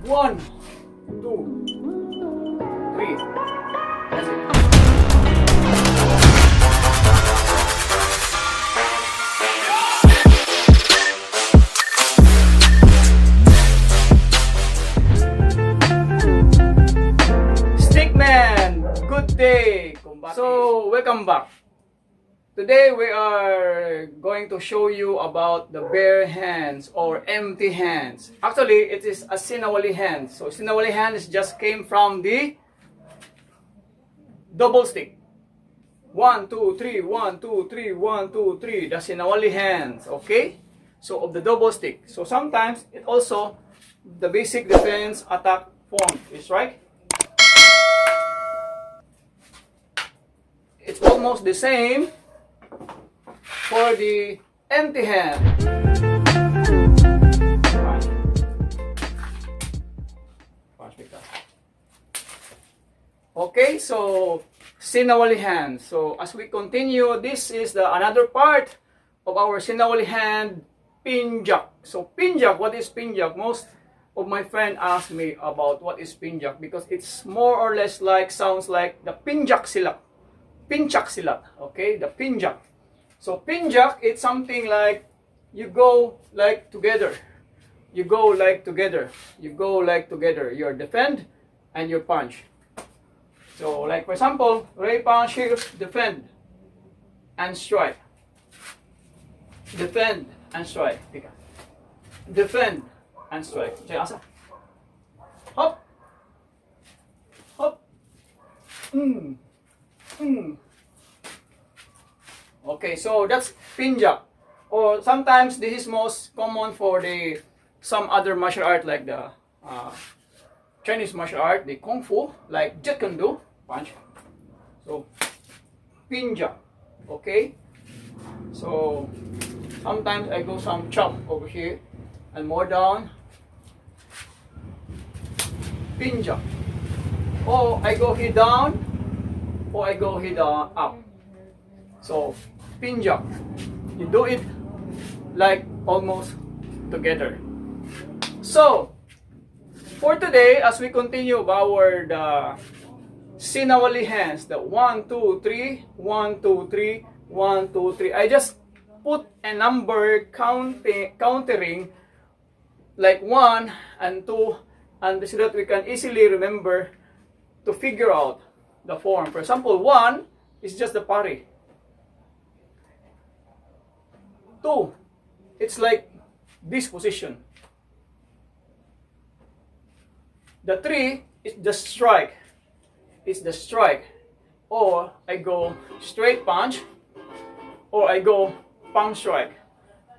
1, 2, 3. That's it. Stickman, good day. So, welcome back. Today we are going to show you about the bare hands or empty hands. Actually, it is a SINAWALI hands. So, SINAWALI hands just came from the double stick. 1, 2, 3, 1, 2, 3, 1, 2, 3. The SINAWALI hands. Okay? So, of the double stick. So, sometimes it also the basic defense attack form is right. It's almost the same for the empty hand. Okay, so SINAWALI hand. So as we continue, this is the another part of our SINAWALI hand, PENJAK. So PENJAK, what is PENJAK? Most of my friends ask me about what is PENJAK because it's more or less like sounds like the PENJAK silat. Pinchak silat, okay, the PENJAK. So PENJAK, it's something like you go like together. You go like together. You go like together. You defend and you punch. So like for example, Ray punch here, defend and strike. Defend and strike. Defend and strike. Hop. Hop. Okay, so that's PENJAK. Or sometimes this is most common for the some other martial art like the Chinese martial art, the Kung Fu, like Jeet Kune Do, punch. So PENJAK. Okay. So sometimes I go some chop over here and more down. PENJAK. Or I go here down. Or I go here up. So PENJAK. You do it like almost together. So for today, as we continue our the SINAWALI hands, the 1, 2, 3, 1, 2, 3, 1, 2, 3. I just put a number countering like 1 and 2, and so that we can easily remember to figure out the form. For example, 1 is just the pari. 2, it's like this position. The 3 is the strike. It's the strike. Or I go straight punch. Or I go palm strike.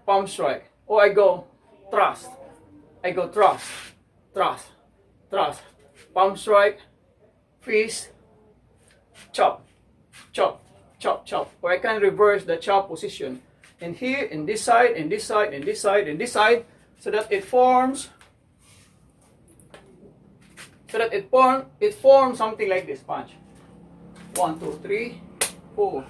Palm strike. Or I go thrust. I go thrust. Thrust. Thrust. Palm strike. Fist. Chop. Chop. Chop. Chop. Or I can reverse the chop position. And here, in this side, in this side, in this side, in this side, so that it forms, something like this. Punch. 1, 2, 3, 4.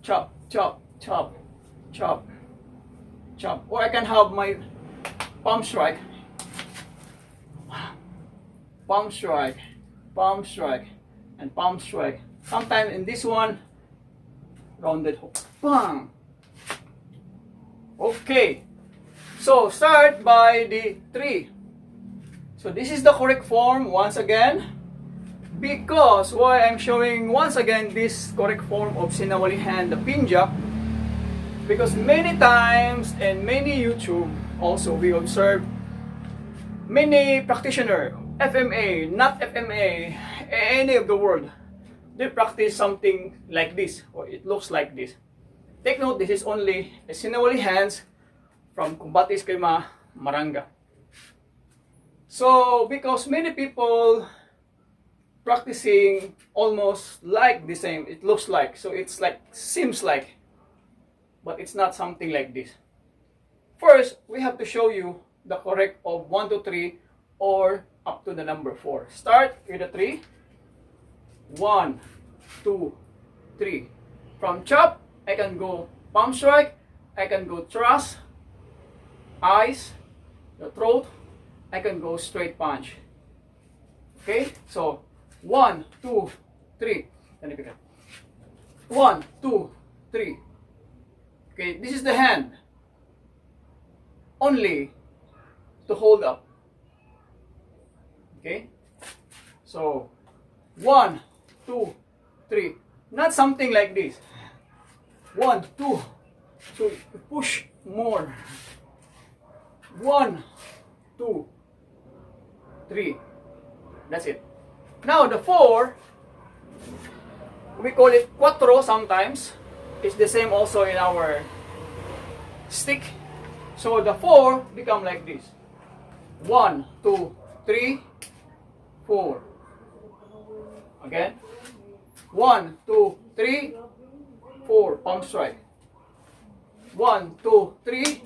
Chop, chop, chop, chop, chop. Or I can have my palm strike, palm strike, palm strike, and palm strike. Sometimes in this one, rounded hook. Bang! Okay. So start by the 3. So this is the correct form once again. Because why I'm showing once again this correct form of SINAWALI hand, the PENJAK, because many times and many YouTube also we observe many practitioner, FMA, not FMA, any of the world, they practice something like this, or it looks like this. Take note, this is only a SINAWALI hands from Combate Eskrima, Maranga. So, because many people practicing almost like the same, it looks like, so it's like, seems like, but it's not something like this. First, we have to show you the correct of 1, 2, 3, or up to the number 4. Start with the 3. 1, 2, 3. From chop, I can go palm strike, I can go thrust, eyes, the throat, I can go straight punch. Okay, so 1, 2, 3. 1, 2, 3. Okay, this is the hand. Only to hold up. Okay, so 1, 2, 3. Not something like this. 1, 2. So you push more. 1, 2, 3. That's it. Now the 4, we call it Quattro sometimes. It's the same also in our stick. So the 4 become like this. 1, 2, 3, 4. Again. 1, 2, 3, 4. Palm strike. 1, 2, 3.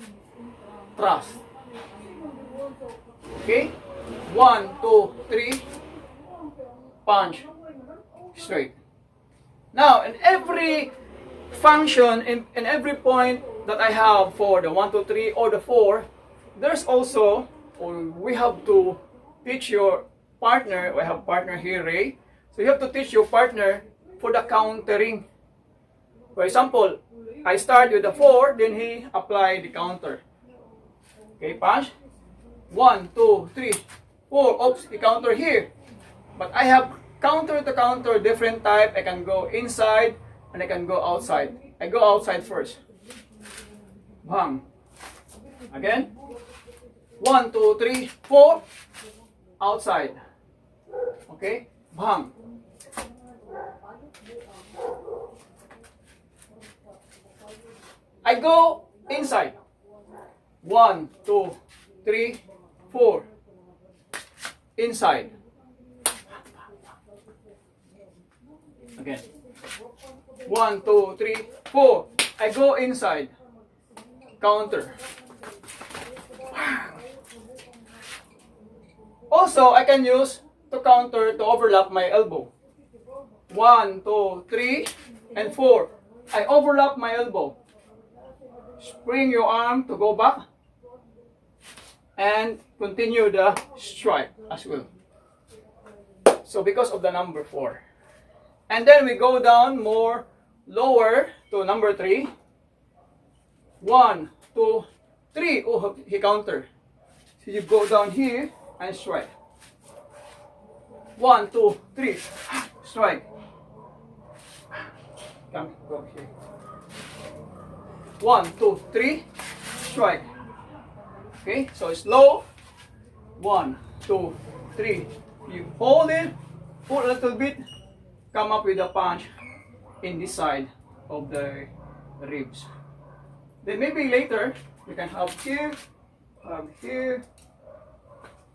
Thrust. Okay. 1, 2, 3. Punch. Straight. Now, in every function, in every point that I have for the 1, 2, 3 or the 4, there's also, or we have to teach your partner. I have partner here, Ray. So you have to teach your partner for the countering. For example, I start with the 4, then he apply the counter. Okay, punch. 1, 2, 3, 4. Oops, the counter here. But I have counter to counter, different type. I can go inside and I can go outside. I go outside first. Bang. Again. 1, 2, 3, 4. Outside. Okay. Bang. I go inside. 1, 2, 3, 4. Inside. Again. 1, 2, 3, 4. I go inside. Counter. Also, I can use to counter to overlap my elbow. 1, 2, 3, and 4. I overlap my elbow. Spring your arm to go back. And continue the strike as well. So because of the number 4. And then we go down more lower to number 3. 1, 2, 3. Oh, he counter. So you go down here and strike. 1, 2, 3. Strike. Come, go here. 1, 2, 3. Strike. Okay, so it's low. 1, 2, 3. You hold it, pull a little bit, come up with a punch in this side of the ribs. Then maybe later we can have here, here.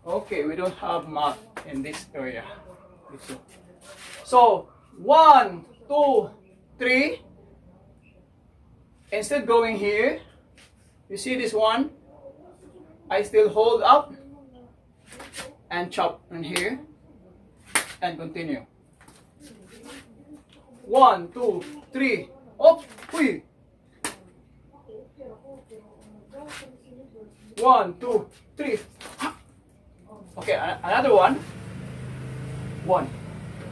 Okay, we don't have mat in this area. So 1, 2, 3. Instead going here, you see this one? I still hold up and chop in here and continue. 1, 2, 3. Up, hui. 1, 2, 3. Okay, another one. 1,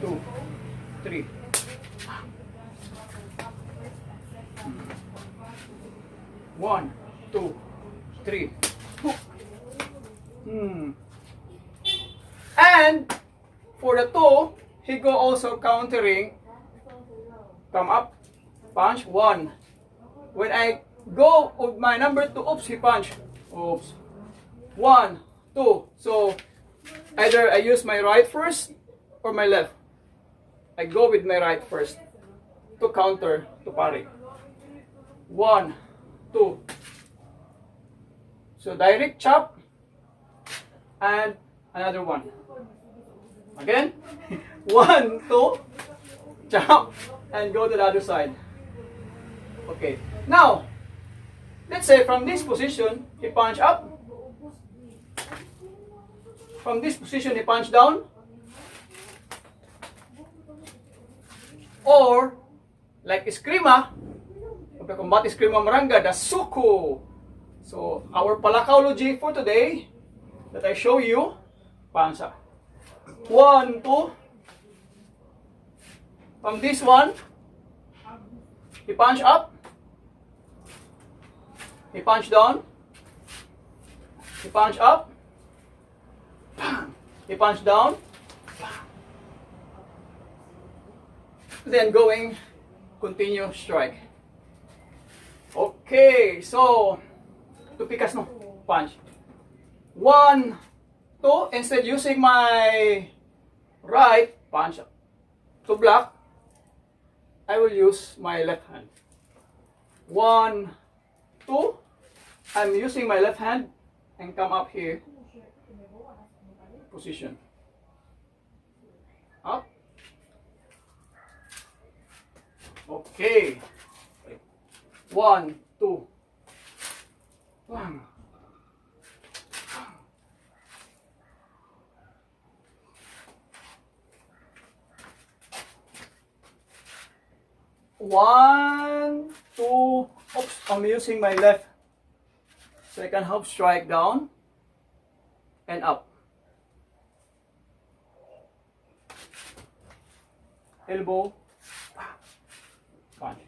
2, 3. 1, 2, 3. And for the 2, he go also countering. Come up, punch 1. When I go with my number 2, oops, he punch. Oops. 1, 2. So either I use my right first or my left. I go with my right first to counter to parry. 1, 2. So direct chop and another one. Again. 1, 2. Chop and go to the other side. Okay. Now, let's say from this position, he punch up. From this position, he punch down. Or, like Eskrima, pagkakumbat Eskrima Maranga, the suku. So, our Palakawlogy for today that I show you, pansa. 1, 2. From this one, he punch up, he punch down, he punch up, he punch down, then going, continue strike. Okay, so, to pikas no, punch. 1, 2, instead using my right punch to block, I will use my left hand. 1, 2, I'm using my left hand and come up here, position, up, okay, 1, 2, 1, 1, 2, oops, I'm using my left second half strike down and up. Elbow, punch.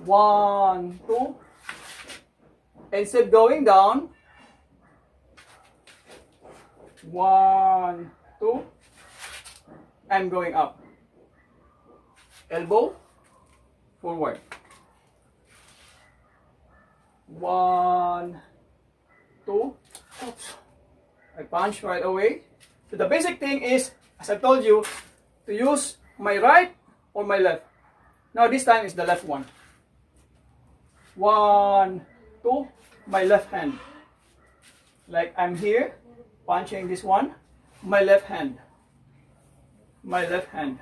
1, 2, instead going down, 1, 2, I'm going up. Elbow, forward. 1, 2, oops, I punch right away. So the basic thing is, as I told you, to use my right or my left. Now this time is the left one. 1, 2, my left hand. Like I'm here, punching this one, my left hand. My left hand.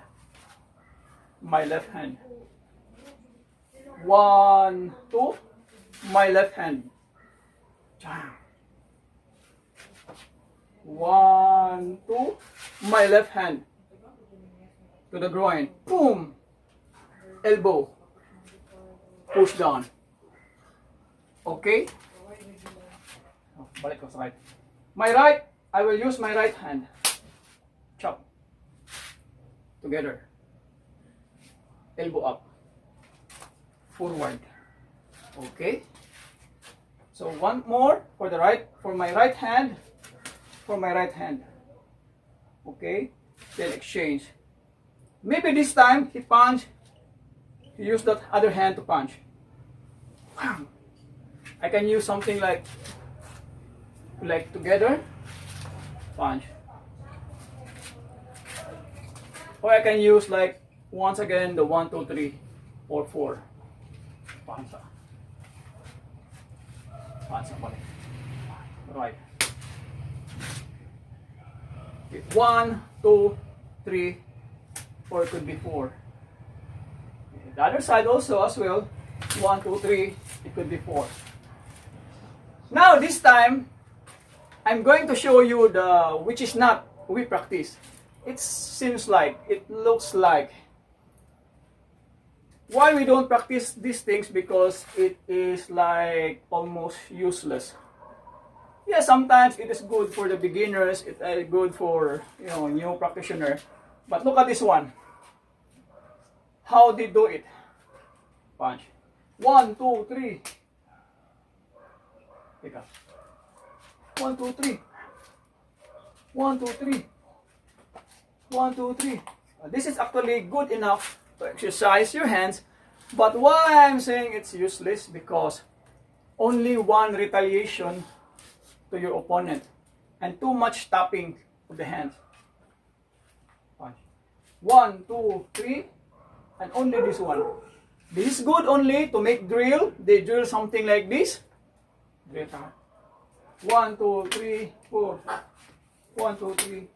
My left hand. 1, 2, my left hand. 1, 2, my left hand. To the groin. Boom! Elbow. Push down. Okay? Oh, balik ko sa right. My right, I will use my right hand. Chop. Together. Elbow up. Forward. Okay? So one more for the right, for my right hand. For my right hand. Okay? Then exchange. Maybe this time he punch, he use that other hand to punch. I can use something like together, punch. Or I can use like once again the 1, 2, 3 or 4. Pansa. Pansa balik. Right. Okay. 1, 2, 3, or it could be 4. The other side also as well. 1, 2, 3, it could be 4. Now this time, I'm going to show you the which is not we practice. It seems like, it looks like. Why we don't practice these things? Because it is like almost useless. Yeah, sometimes it is good for the beginners. It is good for new practitioner. But look at this one. How they do it? Punch. 1, 2, 3. Pick up. 1, 2, 3. 1, 2, 3. 1, 2, 3. This is actually good enough to exercise your hands. But why I'm saying it's useless? Because only one retaliation to your opponent and too much tapping of the hands. Punch. 1, 2, 3. And only this one. This is good only to make drill. They drill something like this. 1, 2, 3, 4. 1, 2, 3,